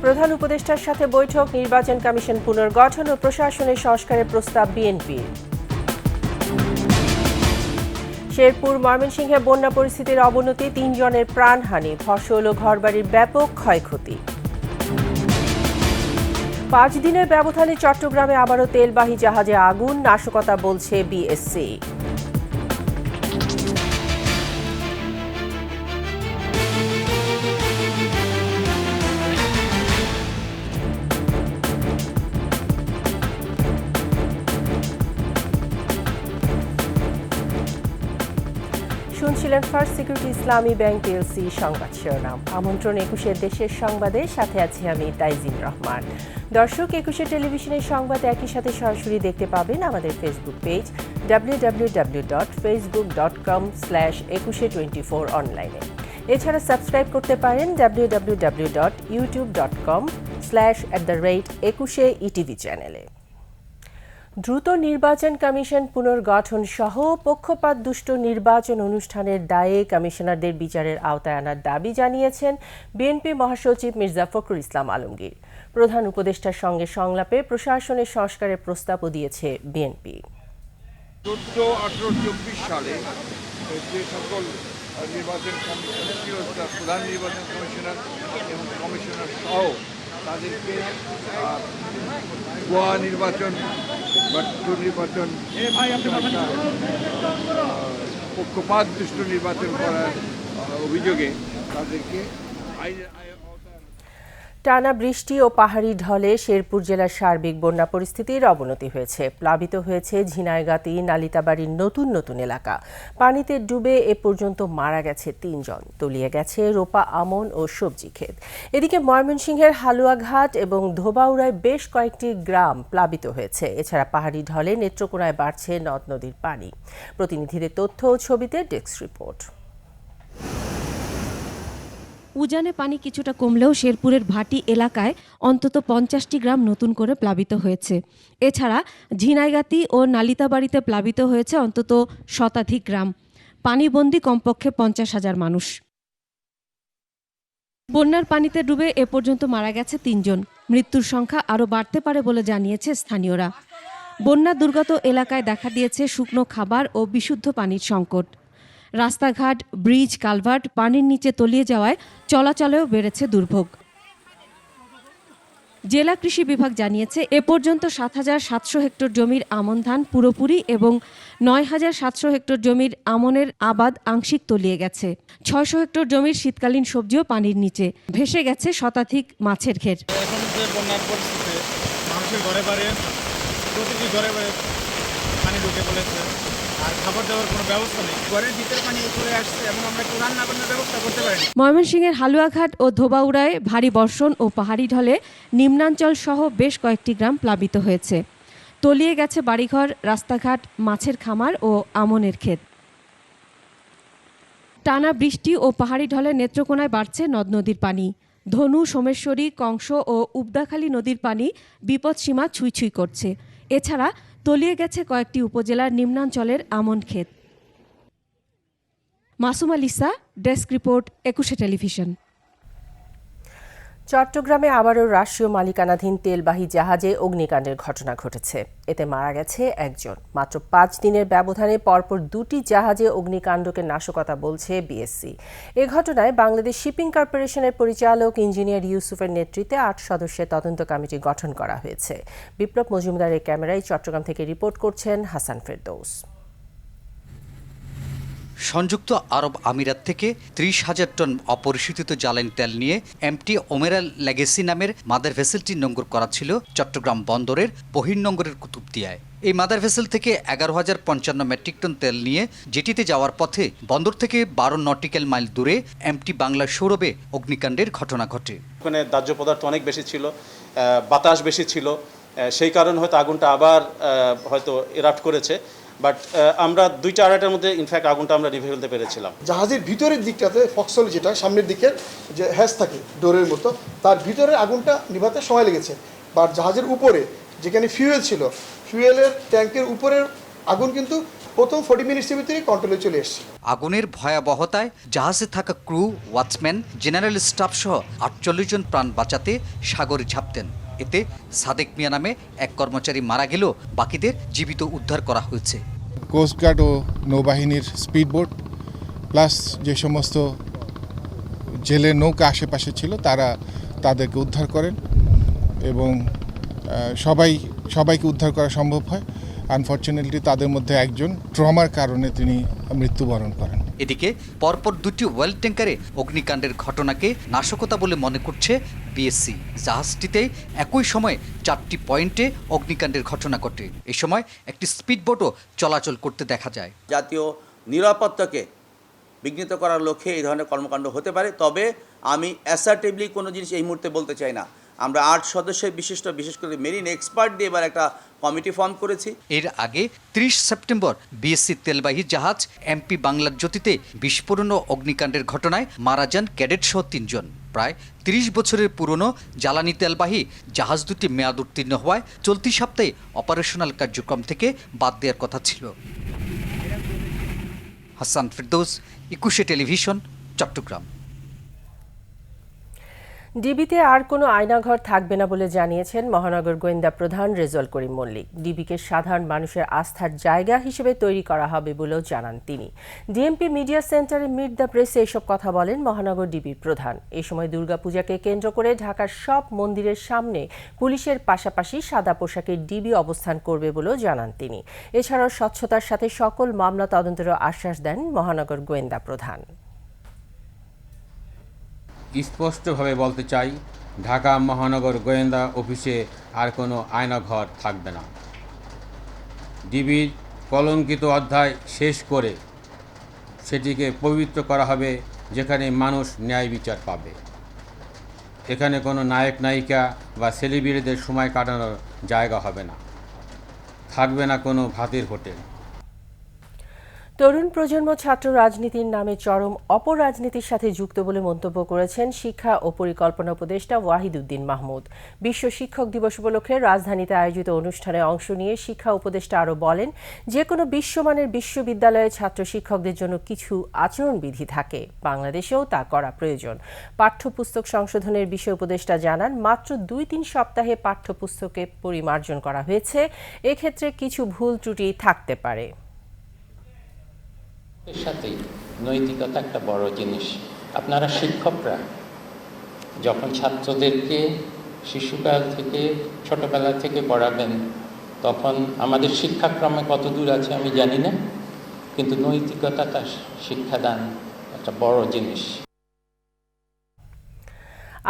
প্রধান উপদেষ্টার সাথে বৈঠক, নির্বাচন কমিশন পুনর্গঠন ও প্রশাসনের সংস্কারের প্রস্তাব বিএনপির। শেরপুর ময়মনসিংহে বন্যা পরিস্থিতির অবনতি, ৩ জনের প্রাণহানি, ফসল ও ঘরবাড়ির ব্যাপক ক্ষয়ক্ষতি। ৫ দিনের ব্যবধানে চট্টগ্রামে আবারও তেলবাহী জাহাজে আগুন, নাশকতা বলছে বিএসসি। শুনছিলেন ফার্স্ট সিকিউরিটি ইসলামী ব্যাংক পিএলসি সংবাদ শিরোনাম। আমন্ত্রণ ২১ দেশের সংবাদে, সাথে আছি আমি তাইজিন রহমান। দর্শক, ২১ টেলিভিশনের সংবাদ একই সাথে সরাসরি দেখতে পাবেন আমাদের ফেসবুক পেজ www.facebook.com/2124 অনলাইনে। এছাড়া সাবস্ক্রাইব করতে পারেন www.youtube.com/@21ETV চ্যানেলে। দ্রুত নির্বাচন কমিশন পুনর্গঠন সহ পক্ষপাত দুষ্ট নির্বাচন অনুষ্ঠানের দায়ে কমিশনারদের বিচারের আওতায় আনার দাবি জানিয়েছেন বিএনপি মহাসচিব মির্জা ফখরুল ইসলাম আলমগীর। প্রধান উপদেষ্টার সঙ্গে সংলাপে প্রশাসনের সংস্কারের প্রস্তাবও দিয়েছে বিএনপি। 14, 18, 24 সালে যে সকল নির্বাচন কমিশনার ছিল, প্রধান নির্বাচন কমিশনার এবং কমিশনার সহ তাদেরকে ভুয়া নির্বাচন বা নির্বাচন পক্ষপাত দুষ্ট নির্বাচন করার অভিযোগে তাদেরকে টানা বৃষ্টি ও পাহাড়ি ঢলে শেরপুর জেলার সার্বিক বন্যা পরিস্থিতির অবনতি হয়েছে। প্লাবিত হয়েছে ঝিনাইগাতি, নালিতাবাড়ির নতুন নতুন এলাকা। পানিতে ডুবে এ পর্যন্ত মারা গেছে ৩ জন, তলিয়ে গেছে রোপা আমন ও সবজি ক্ষেত। এদিকে ময়মনসিংহের হালুয়াঘাট এবং ধোবাউড়ায় বেশ কয়েকটি গ্রাম প্লাবিত হয়েছে। এছাড়া পাহাড়ি ঢলে নেত্রকোনায় বাড়ছে নদ নদীর পানি। প্রতিনিধিদের তথ্য ও ছবিতে ডেস্ক রিপোর্ট। উজানে পানি কিছুটা কমলেও শেরপুরের ভাটি এলাকায় অন্তত ৫০টি গ্রাম নতুন করে প্লাবিত হয়েছে। এছাড়া ঝিনাইগাতি ও নালিতাবাড়িতে প্লাবিত হয়েছে অন্তত শতাধিক গ্রাম। পানিবন্দী কমপক্ষে ৫০,০০০ মানুষ। বন্যার পানিতে ডুবে এ পর্যন্ত মারা গেছে ৩ জন। মৃত্যুর সংখ্যা আরও বাড়তে পারে বলে জানিয়েছে স্থানীয়রা। বন্যা দুর্গত এলাকায় দেখা দিয়েছে শুকনো খাবার ও বিশুদ্ধ পানির সংকট। রাস্তাঘাট, ব্রিজ, কালভার্ট পানির নিচে তলিয়ে যাওয়ায় চলাচলেও বেড়েছে দুর্ভোগ। জেলা কৃষি বিভাগ জানিয়েছে এ পর্যন্ত ৭,৭০০ হেক্টর জমির আমন ধান পুরোপুরি এবং ৯,৭০০ হেক্টর জমির আমনের আবাদ আংশিক তলিয়ে গেছে। ৬০০ হেক্টর জমির শীতকালীন সবজিও পানির নিচে, ভেসে গেছে শতাধিক মাছের ঘের। এখন যে বন্যার পরিস্থিতি, মানুষের ঘরে বাড়ি প্রতিটি ঘরে পানি ঢুকে পড়েছে, আর খাবার দেওয়ার কোনো ব্যবস্থা নেই। ঘরের ভিতরে পানি চলে আসছে এবং আমরা একটু রান্না বান্নার ব্যবস্থা করতে পারিনি। ময়মনসিংহের হালুয়াঘাট ও ধোবাউড়ায় ভারী বর্ষণ ও পাহাড়ি ঢলে নিম্নাঞ্চল সহ বেশ কয়েকটি গ্রাম প্লাবিত হয়েছে। তলিয়ে গেছে বাড়িঘর, রাস্তাঘাট, মাছের খামার ও আমনের ক্ষেত। টানা বৃষ্টি ও পাহাড়ি ঢলে নেত্রকোনায় বাড়ছে নদ নদীর পানি। ধনু, সোমেশ্বরী, কংস ও উবদাখালী নদীর পানি বিপদসীমা ছুঁই ছুঁই করছে। এছাড়া তলিয়ে গেছে কয়েকটি উপজেলার নিম্নাঞ্চলের আমন ক্ষেত। Masuma Lisa, desk report, ২১ television. চট্টগ্রামে আবারও রাষ্ট্রীয় মালিকানাধীন তেলবাহী জাহাজে অগ্নিকাণ্ডের ঘটনা ঘটেছে। এতে মারা গেছে ১ জন। মাত্র ৫ দিনের ব্যবধানে পরপর ২টি জাহাজে অগ্নিকাণ্ডকে নাশকতা বলছে বিএসসি। এ ঘটনায় বাংলাদেশ শিপিং কর্পোরেশনের পরিচালক ইঞ্জিনিয়ার ইউসুফের নেতৃত্বে ৮ সদস্যের তদন্ত কমিটি গঠন করা হয়েছে। বিপ্লব মজুমদারের ক্যামেরায় চট্টগ্রাম থেকে রিপোর্ট করছেন হাসান ফেরদৌস। সংযুক্ত আরব আমিরাত থেকে ৩০,০০০ টন অপরিশোধিত জ্বালানি তেল নিয়ে এমটি ওমেরাল লেগেসি নামের মাদার ভেসেলটি নোঙর করা ছিল চট্টগ্রাম বন্দরের বহির্নোঙরের কুতুবদিয়ায়। এই মাদার ভেসেল থেকে ১১,০৫৫ মেট্রিক টন তেল নিয়ে জেটিতে যাওয়ার পথে বন্দর থেকে ১২ নটিক্যাল মাইল দূরে এমটি বাংলা সৌরভে অগ্নিকাণ্ডের ঘটনা ঘটে। ওখানে দাহ্য পদার্থ অনেক বেশি ছিল, বাতাস বেশি ছিল, সেই কারণে হয়তো আগুনটা আবার হয়তো এরাপ্ট করেছে। বাট আমরা ২-৪টার মধ্যে ইনফ্যাক্ট আগুনটা আমরা নিভে ফেলতে পেরেছিলাম। জাহাজের ভিতরের দিকটাতে ফক্সল, যেটা সামনের দিকের যে হ্যাজ থাকে ডোরের মতো, তার ভিতরে আগুনটা নিভাতে সময় লেগেছে। বাট জাহাজের উপরে যেখানে ফিউয়েল ছিল, ফিউয়েলের ট্যাঙ্কের উপরের আগুন কিন্তু প্রথম 40 মিনিটসের ভিতরে কন্ট্রোলে চলে এসেছে। আগুনের ভয়াবহতায় জাহাজে থাকা ক্রু, ওয়াচম্যান, জেনারেল স্টাফ সহ 48 জন প্রাণ বাঁচাতে সাগরে ঝাঁপতেন। এতে সাদেক মিয়া নামে এক কর্মচারী মারা গেলেও বাকিদের জীবিত উদ্ধার করা হয়েছে। কোস্টগার্ড ও নৌবাহিনীর স্পিডবোট প্লাস যে সমস্ত জেলের নৌকা আশেপাশে ছিল তারা তাদেরকে উদ্ধার করেন এবং সবাইকে উদ্ধার করা সম্ভব হয়। আনফর্চুনেটলি তাদের মধ্যে একজন ট্রমার কারণে তিনি মৃত্যুবরণ করেন। এদিকে পরপর দুটি ওয়েল ট্যাঙ্কারে অগ্নিকাণ্ডের ঘটনাকে নাশকতা বলে মনে করছে বিএসসি। জাহাজটিতে একই সময়ে 4টি পয়েন্টে অগ্নিকাণ্ডের ঘটনা ঘটে। এই সময় একটি স্পিডবোটও চলাচল করতে দেখা যায়। জাতীয় নিরাপত্তাকে বিঘ্নিত করার লক্ষ্যে এই ধরনের কর্মকাণ্ড হতে পারে, তবে আমি অ্যাসার্টিভলি কোনো জিনিস এই মুহূর্তে বলতে চাই না। আমরা 8 সদস্যের বিশেষ করে মেরিন এক্সপার্ট দিয়ে এবার একটা কমিটি ফর্ম করেছি। এর আগে 30 সেপ্টেম্বর বিএসসি তেলবাহী জাহাজ এমপি বাংলার জ্যোতিতে বিস্ফোরণ ও অগ্নিকাণ্ডের ঘটনায় মারা যান ক্যাডেট সহ 3 জন। প্রায় 30 বছরের পুরনো জ্বালানি তেলবাহী জাহাজ দুটি মেয়াদ উত্তীর্ণ হওয়ায় চলতি সপ্তাহে অপারেশনাল কার্যক্রম থেকে বাদ দেওয়ার কথা ছিল। হাসান ফিরদৌস, 21 টেলিভিশন, চট্টগ্রাম। ডিবিতে আর কোনো আয়নাঘর থাকবে না বলে জানিয়েছেন মহানগর গোয়েন্দা প্রধান রেজাউল করিম মল্লিক। ডিবিকে সাধারণ মানুষের আস্থার জায়গা হিসেবে তৈরি করা হবে বলেও জানান তিনি। ডিএমপি মিডিয়া সেন্টারে মিট দ্য প্রেসে এসব কথা বলেন মহানগর ডিবির প্রধান। এ সময় দুর্গাপূজাকে কেন্দ্র করে ঢাকার সব মন্দিরের সামনে পুলিশের পাশাপাশি সাদা পোশাকে ডিবি অবস্থান করবে বলেও জানান তিনি। এছাড়াও স্বচ্ছতার সাথে সকল মামলা তদন্তেরও আশ্বাস দেন মহানগর গোয়েন্দা প্রধান। স্পষ্টভাবে বলতে চাই, ঢাকা মহানগর গোয়েন্দা অফিসে আর কোনো আয়নাঘর থাকবে না। ডিবির কলঙ্কিত অধ্যায় শেষ করে সেটিকে পবিত্র করা হবে, যেখানে মানুষ ন্যায় বিচার পাবে। এখানে কোনো নায়ক নায়িকা বা সেলিব্রিটিদের সময় কাটানোর জায়গা হবে না, থাকবে না কোনো ভাতের হোটেল। তরুণ প্রজন্ম ছাত্র রাজনীতির নামে চরম অপরাজনীতির সাথে যুক্ত বলে মন্তব্য করেছেন শিক্ষা ও পরিকল্পনা উপদেষ্টা ওয়াহিদ উদ্দিন মাহমুদ। বিশ্ব শিক্ষক দিবস উপলক্ষে রাজধানীতে আয়োজিত অনুষ্ঠানে অংশ নিয়ে শিক্ষা উপদেষ্টা আরও বলেন, যে কোনো বিশ্বমানের বিশ্ববিদ্যালয়ে ছাত্র শিক্ষকদের জন্য কিছু আচরণবিধি থাকে, বাংলাদেশেও তা করা প্রয়োজন। পাঠ্যপুস্তক সংশোধনের বিষয়ে উপদেষ্টা জানান, মাত্র 2-3 সপ্তাহে পাঠ্যপুস্তকে পরিমার্জন করা হয়েছে, এক্ষেত্রে কিছু ভুল ত্রুটি থাকতে পারে। এর সাথে নৈতিকতা একটা বড় জিনিস। আপনারা শিক্ষকরা যখন ছাত্রদেরকে শিশুকাল থেকে ছোটবেলা থেকে পড়াবেন, তখন আমাদের শিক্ষাক্রমে কত দূর আছে আমি জানি না, কিন্তু নৈতিকতাটা শিক্ষাদান একটা বড় জিনিস।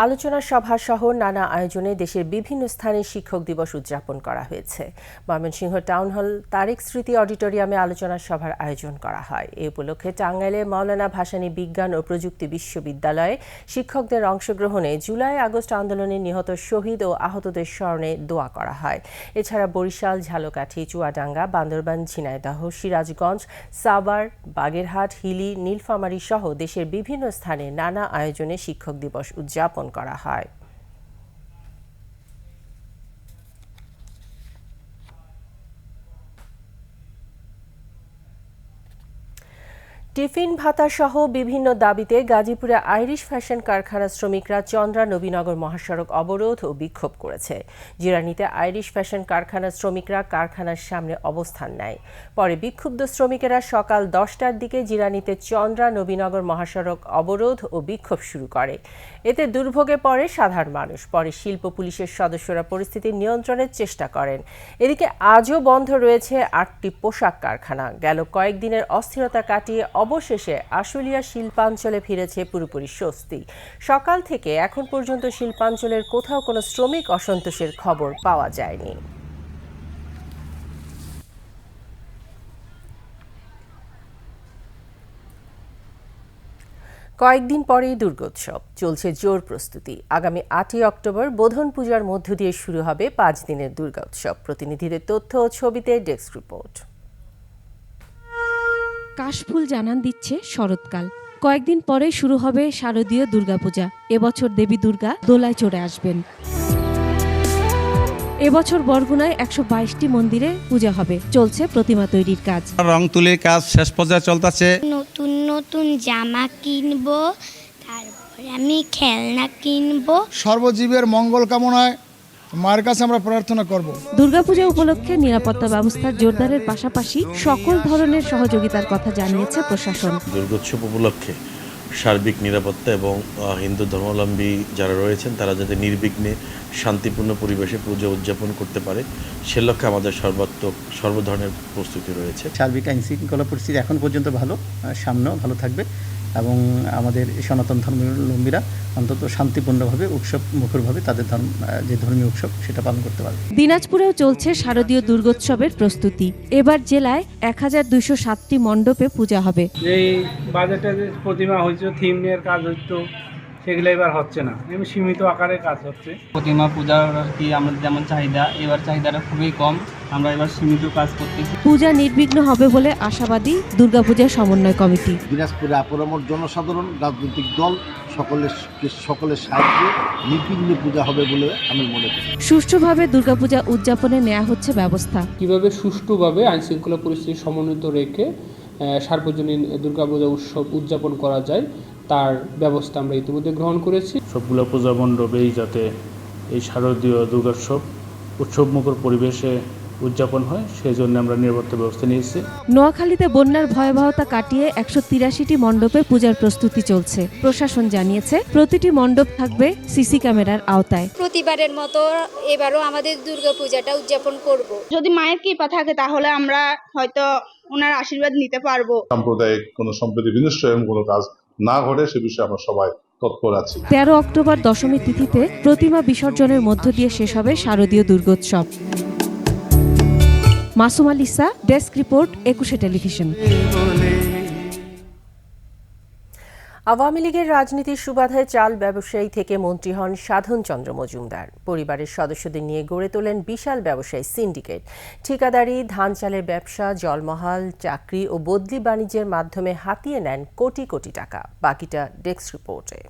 আলোচনা সভা সহ নানা আয়োজনে দেশের বিভিন্ন স্থানে শিক্ষক দিবস উদযাপন করা হয়েছে। ময়মনসিংহ টাউন হল তারেক স্মৃতি অডিটোরিয়ামে আলোচনা সভার আয়োজন করা হয়। এ উপলক্ষে টাঙ্গাইলে মাওলানা ভাসানী বিজ্ঞান ও প্রযুক্তি বিশ্ববিদ্যালয়ে শিক্ষকদের অংশগ্রহণে জুলাই-আগস্ট আন্দোলনে নিহত শহীদ ও আহতদের স্মরণে দোয়া করা হয়। এছাড়া বরিশাল, ঝালকাঠি, চুয়াডাঙ্গা, বান্দরবান, ঝিনাইদহ, সিরাজগঞ্জ, সাভার, বাগেরহাট, হিলি, নীলফামারী সহ দেশের বিভিন্ন স্থানে নানা আয়োজনে শিক্ষক দিবস উদযাপন করা হয়। টিফিন ভাতা সহ বিভিন্ন দাবিতে গাজীপুরে আইরিশ ফ্যাশন কারখানা শ্রমিকরা চন্দ্রা নবীনগর মহাসড়ক অবরোধ ও বিক্ষোভ করেছে। জিরানীতে আইরিশ ফ্যাশন কারখানার শ্রমিকরা কারখানার সামনে অবস্থান নেয়। পরে বিক্ষুব্ধ শ্রমিকেরা সকাল 10টার দিকে জিরানীতে চন্দ্রা নবীনগর মহাসড়ক অবরোধ ও বিক্ষোভ শুরু করে। এতে দুর্ভোগে পড়ে সাধারণ মানুষ। পরে শিল্প পুলিশের সদস্যরা পরিস্থিতি নিয়ন্ত্রণের চেষ্টা করেন। এদিকে আজও বন্ধ রয়েছে 8টি পোশাক কারখানা। গেল কয়েকদিনের অস্থিরতা কাটিয়ে অবশেষে আশুলিয়া শিল্পাঞ্চলে ফিরেছে পুরোপুরি স্বস্তি। সকাল থেকে এখন পর্যন্ত শিল্পাঞ্চলের কোথাও কোনো শ্রমিক অসন্তোষের খবর পাওয়া যায়নি। কয়েকদিন পরেই দুর্গোৎসব, চলছে জোর প্রস্তুতি। আগামী 8ই অক্টোবর বোধন পূজার মধ্য দিয়ে শুরু হবে 5 দিনের দুর্গোৎসব। প্রতিনিধিদের তথ্য ও ছবিতে ডেস্ক রিপোর্ট। কাশফুল জানান দিচ্ছে শরৎকাল। কয়েকদিন পরে শুরু হবে শারদীয় দুর্গাপূজা। এবছর দেবী দুর্গা দোলায় চড়ে আসবেন। এবছর বরগুনায় 122টি মন্দিরে পূজা হবে, চলছে প্রতিমা তৈরির কাজ। রং তুলির কাজ শেষ পর্যায়ে চলতেছে। নতুন নতুন জামা কিনবো, তারপরে আমি খেলনা কিনবো। সর্বজীবের মঙ্গল কামনায় মায়ের কাছে আমরা প্রার্থনা করব। দুর্গাপূজা উপলক্ষে নিরাপত্তা ব্যবস্থা জোরদারের পাশাপাশি সকল ধরনের সহযোগিতার কথা জানিয়েছে প্রশাসন। দুর্গোৎসব উপলক্ষে সার্বিক নিরাপত্তা এবং হিন্দু ধর্মাবলম্বী যারা রয়েছেন তারা যাতে নির্বিঘ্নে শান্তিপূর্ণ পরিবেশে পুজো উদযাপন করতে পারে সে লক্ষ্যে আমাদের সর্ব ধরনের প্রস্তুতি রয়েছে। সার্বিক আইন শৃঙ্খলা পরিস্থিতি এখন পর্যন্ত ভালো, সামনেও ভালো থাকবে এবং আমাদের সনাতন ধর্মাবলম্বীরা অন্তত শান্তিপূর্ণভাবে উৎসব মুখরভাবে তাদের যে ধর্মীয় উৎসব সেটা পালন করতে পারবে। দিনাজপুরেও চলছে শারদীয় দুর্গোৎসবের প্রস্তুতি। এবার জেলায় 1207টি মণ্ডপে পূজা হবে। এই বাজেটে যে প্রতিমা হয়েছে, থিম নিয়ে কাজ হতো, সেগুলো এবার হচ্ছে না, এমনি সীমিত আকারে কাজ হচ্ছে। প্রতিমা পূজার কি আমাদের যেমন চাহিদা, এবার চাহিদাটা খুবই কম, আমরা এবার সীমিত কাজ করতেছি। পূজা নির্বিঘ্ন হবে বলে আশাবাদী দুর্গাপূজা সমন্বয় কমিটি। দিনাজপুরে আপামর জনসাধারণ, রাজনৈতিক দল সকলের সাহায্যে নির্বিঘ্নে পূজা হবে বলে আমি মনে করি। সুষ্ঠুভাবে দুর্গাপূজা উদযাপনে নেওয়া হচ্ছে ব্যবস্থা। কিভাবে সুষ্ঠুভাবে আইন শৃঙ্খলা পরিস্থিতি সমন্বিত রেখে সার্বজনীন দুর্গাপূজা উৎসব উদযাপন করা যায় তার ব্যবস্থা আমরা ইতিমধ্যে গ্রহণ করেছি। সবগুলো পূজা মণ্ডপেই যাতে এই শারদীয় দুর্গোৎসব উৎসবমুখর পরিবেশে উদযাপন হয় সেই জন্য আমরা নিরাপত্তা ব্যবস্থা নিয়েছি। নোয়াখালীতে বন্যার ভয়াবহতা কাটিয়ে 183টি মণ্ডপে পূজার প্রস্তুতি চলছে। প্রশাসন জানিয়েছে প্রতিটি মণ্ডপ থাকবে সিসি ক্যামেরার আওতায়। প্রতিবারের মতো এবারও আমাদের দুর্গাপূজাটা উদযাপন করব। যদি মায়ের কৃপা থাকে তাহলে আমরা হয়তো ওনার আশীর্বাদ নিতে পারবো। সাম্প্রদায়িক কোনো সম্প্রীতি বিনষ্ট এরকম কোনো কাজ না ঘটে সে বিষয়ে আমরা সবাই তৎপর আছি। 13 অক্টোবর দশমী তিথিতে প্রতিমা বিসর্জনের মধ্য দিয়ে শেষ হবে শারদীয় দুর্গোৎসব। Masum আলিসা, desk report, 21 television. Awami লীগের রাজনীতির সুবাদে চাল ব্যবসায়ী থেকে মন্ত্রী হন সাধন চন্দ্র মজুমদার। পরিবারের সদস্যদের নিয়ে গড়ে তোলেন বিশাল ব্যবসায়ী সিন্ডিকেট। ঠিকাদারি, ধান চালের ব্যবসা, জলমহাল, চাকরি ও বদলি বাণিজ্যের মাধ্যমে হাতিয়ে নেন কোটি কোটি টাকা। বাকিটা ডেস্ক রিপোর্টে।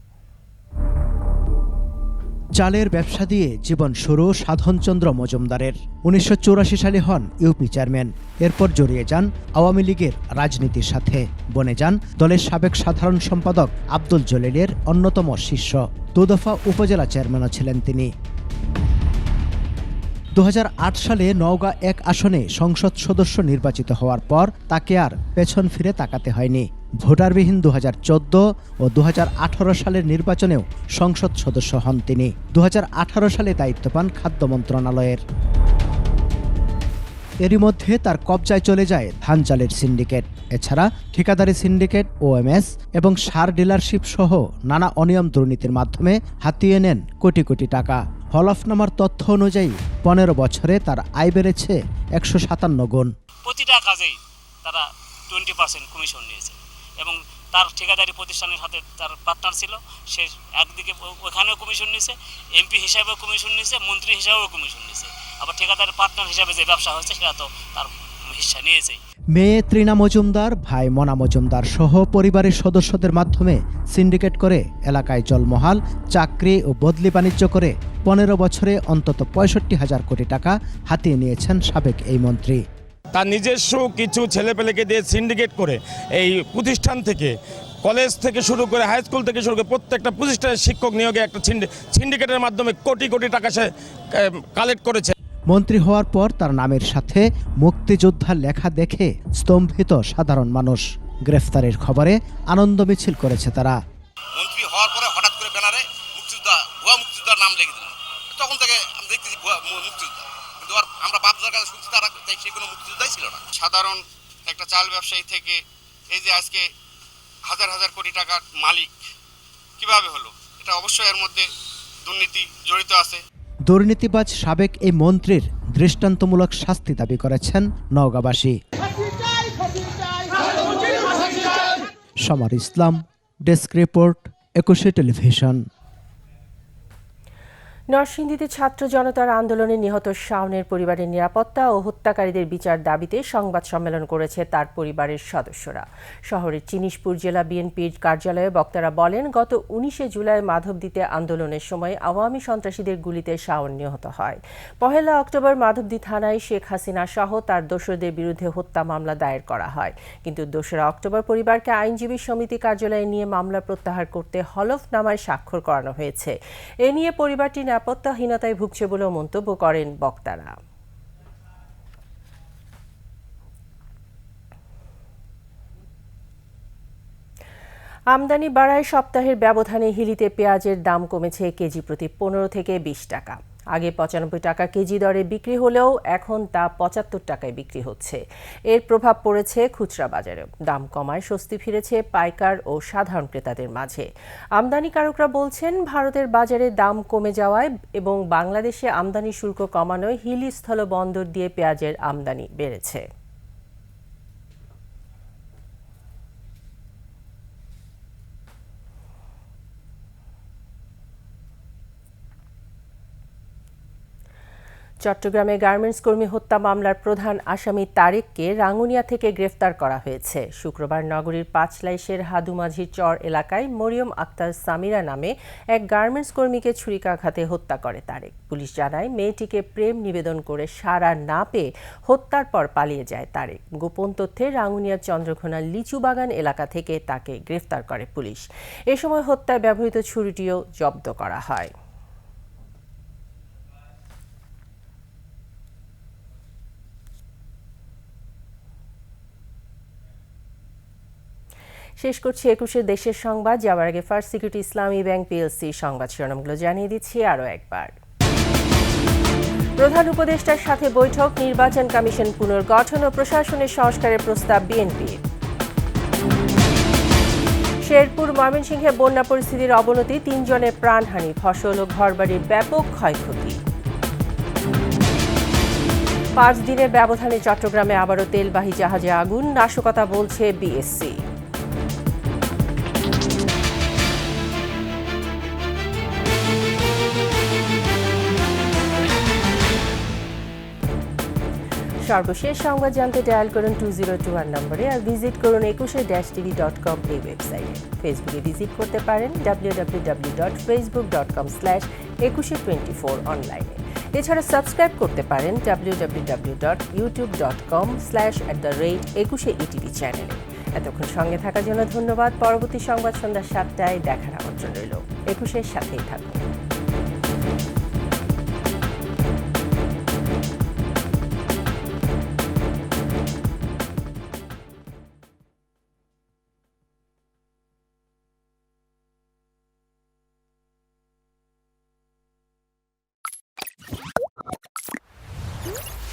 চালের ব্যবসা দিয়ে জীবন শুরু সাধনচন্দ্র মজুমদারের। 1984 সালে হন ইউপি চেয়ারম্যান। এরপর জড়িয়ে যান আওয়ামী লীগের রাজনীতির সাথে। বনে যান দলের সাবেক সাধারণ সম্পাদক আব্দুল জলিলের অন্যতম শিষ্য। দুদফা উপজেলা চেয়ারম্যানও ছিলেন তিনি। 2008 সালে নওগাঁ 1 আসনে সংসদ সদস্য নির্বাচিত হওয়ার পর তাকে আর পেছন ফিরে তাকাতে হয়নি। ভোটারবিহীন 2014 ও 2018 সালের নির্বাচনেও সংসদ সদস্য হন তিনি। 2018 সালে দায়িত্ব পান খাদ্য মন্ত্রণালয়ের। এরই মধ্যে তার কবজায় চলে যায় ধান চালের সিন্ডিকেট। এছাড়া ঠিকাদারি সিন্ডিকেট, ওএমএস এবং সার ডিলারশিপ সহ নানা অনিয়ম দুর্নীতির মাধ্যমে হাতিয়ে নেন কোটি কোটি টাকা। হলফনামার তথ্য অনুযায়ী 15 বছরে তার আয় বেড়েছে 157 গুণ। প্রতিটা কাজেই তারা 20% কমিশন নিয়েছে এবং তার ঠিকাদারি প্রতিষ্ঠানের সাথে তার পার্টনার ছিল, সে একদিকে ওখানেও কমিশন নিয়েছে, এমপি হিসাবেও কমিশন নিয়েছে, মন্ত্রী হিসাবেও কমিশন নিয়েছে, আবার ঠিকাদারি পার্টনার হিসাবে যে ব্যবসা হচ্ছে সেটা তো তার হিস্সা নিয়েছেই। মেয়ে তৃণা মজুমদার, ভাই মনা মজুমদার সহ পরিবারের সদস্যদের মাধ্যমে সিন্ডিকেট করে এলাকায় জলমহাল, চাকরি ও বদলি বাণিজ্য করে 15 বছরে অন্তত 65,000 কোটি টাকা হাতিয়ে নিয়েছেন সাবেক এই মন্ত্রী। তার নিজস্ব কিছু ছেলেপেলেকে দিয়ে সিন্ডিকেট করে এই প্রতিষ্ঠান থেকে, কলেজ থেকে শুরু করে হাই স্কুল থেকে শুরু করে প্রত্যেকটা প্রতিষ্ঠানের শিক্ষক নিয়োগে একটা সিন্ডিকেটের মাধ্যমে কোটি কোটি টাকা সে কালেক্ট করেছে। মন্ত্রী হওয়ার পর তার নামের সাথে মুক্তিযোদ্ধা লেখা দেখে স্তম্ভিত সাধারণ মানুষ। গ্রেফতারের খবরে আনন্দ মিছিল করেছে তারা। মন্ত্রী হওয়ার পরে হঠাৎ করে ব্যানারে মুক্তিযোদ্ধা, ভুয়া মুক্তিযোদ্ধার নাম লিখে দিল। তখন থেকে আমি দেখতেছি ভুয়া মুক্তিযোদ্ধা, কিন্তু আমরা বাপদার কাছে শুনছি তারা সে কোনো মুক্তিযোদ্ধাই ছিল না। সাধারণ একটা চাল ব্যবসায়ী থেকে এই যে আজকে হাজার হাজার কোটি টাকার মালিক কিভাবে হলো, এটা অবশ্যই এর মধ্যে দুর্নীতি জড়িত আছে। দুর্নীতিবাজ সাবেক এই মন্ত্রীর দৃষ্টান্তমূলক শাস্তি দাবি করেছেন নওগাঁবাসী। সমর ইসলাম, ডেস্ক রিপোর্ট, 21 টেলিভিশন। নরসিংদীতে ছাত্র জনতার আন্দোলনে নিহত শাওনের পরিবারের নিরাপত্তা ও হত্যাকারীদের বিচার দাবিতে সংবাদ সম্মেলন করেছে তার পরিবারের সদস্যরা। শহরের চিনিশপুর জেলা বিএনপির কার্যালয়ে বক্তারা বলেন, গত 19 জুলাই মাধবদীতে আন্দোলনের সময় আওয়ামী সন্ত্রাসীদের গুলিতে শাওন নিহত হয়। 1 অক্টোবর মাধবদী থানায় শেখ হাসিনা সহ তার দোসরদের বিরুদ্ধে হত্যা মামলা দায়ের করা হয়, কিন্তু 2 অক্টোবর পরিবারকে আইনজীবী সমিতি কার্যালয়ে নিয়ে মামলা প্রত্যাহার করতে হলফনামায় স্বাক্ষর করানো হয়েছে। এ নিয়ে পরিবারটি নিরাপত্তাহীনতায় ভুগছে বলেও মন্তব্য করেন বক্তারা। আমদানি বাড়ায় সপ্তাহের ব্যবধানে হিলিতে পেঁয়াজের দাম কমেছে কেজি প্রতি 15 থেকে 20 টাকা। আগে 95 টাকা কেজি দরে বিক্রি হলেও এখন তা 75 টাকায় বিক্রি হচ্ছে। এর প্রভাব পড়েছে খুচরা বাজারেও। দাম কমায় স্বস্তি ফিরেছে পাইকার ও সাধারণ ক্রেতাদের মাঝে। আমদানিকারকরা বলছেন, ভারতের বাজারে দাম কমে যাওয়ায় এবং বাংলাদেশে আমদানি শুল্ক কমানোয় হিলি স্থলবন্দর দিয়ে পেঁয়াজের আমদানি বেড়েছে। চট্টগ্রামে গার্মেন্টস কর্মী হত্যা মামলার প্রধান আসামি তারেককে রাঙ্গুনিয়া থেকে গ্রেফতার করা হয়েছে। শুক্রবার নগরীর পাঁচলাইশের হাদুমাঝির চর এলাকায় মরিয়ম আক্তার সামিরা নামে এক গার্মেন্টস কর্মীকে ছুরিকাঘাতে হত্যা করে তারেক। পুলিশ জানায়, মেয়েটিকে প্রেম নিবেদন করে সাড়া না পেয়ে হত্যার পর পালিয়ে যায় তারেক। গোপন তথ্যে রাঙ্গুনিয়ার চন্দ্রঘোনা লিচুবাগান এলাকা থেকে তাকে গ্রেফতার করে পুলিশ। এ সময় হত্যায় ব্যবহৃত ছুরিটিও জব্দ করা হয়। শেষ করছি 21 দেশের সংবাদ। যাওয়ার আগে ফার্স্ট সিকিউরিটি ইসলামী ব্যাংক পিএলসি সংবাদ শিরোনামগুলো জানিয়ে দিচ্ছি আরও একবার। প্রধান উপদেষ্টার সাথে বৈঠক, নির্বাচন কমিশন পুনর্গঠন ও প্রশাসনের সংস্কারের প্রস্তাব বিএনপির। শেরপুর ময়মনসিংহে বন্যা পরিস্থিতির অবনতি, 3 জনের প্রাণহানি, ফসল ও ঘরবাড়ির ব্যাপক ক্ষয়ক্ষতি। 5 দিনের ব্যবধানে চট্টগ্রামে আবারও তেলবাহী জাহাজে আগুন, নাশকতা বলছে বিএসসি। সর্বশেষ সংবাদ জানতে ডায়াল করুন 2021 নম্বরে আর ভিজিট করুন ekushe-tv.com এই ওয়েবসাইটে। ফেসবুকে ভিজিট করতে পারেন www.facebook.com/ekushe24 অনলাইনে। এছাড়া সাবস্ক্রাইব করতে পারেন www.youtube.com/@ekushe-etv চ্যানেলে। এতক্ষণ সঙ্গে থাকার জন্য ধন্যবাদ। পরবর্তী সংবাদ সন্ধ্যা 7টায় দেখার আমন্ত্রণ রইল। একুশের সাথেই থাকুন।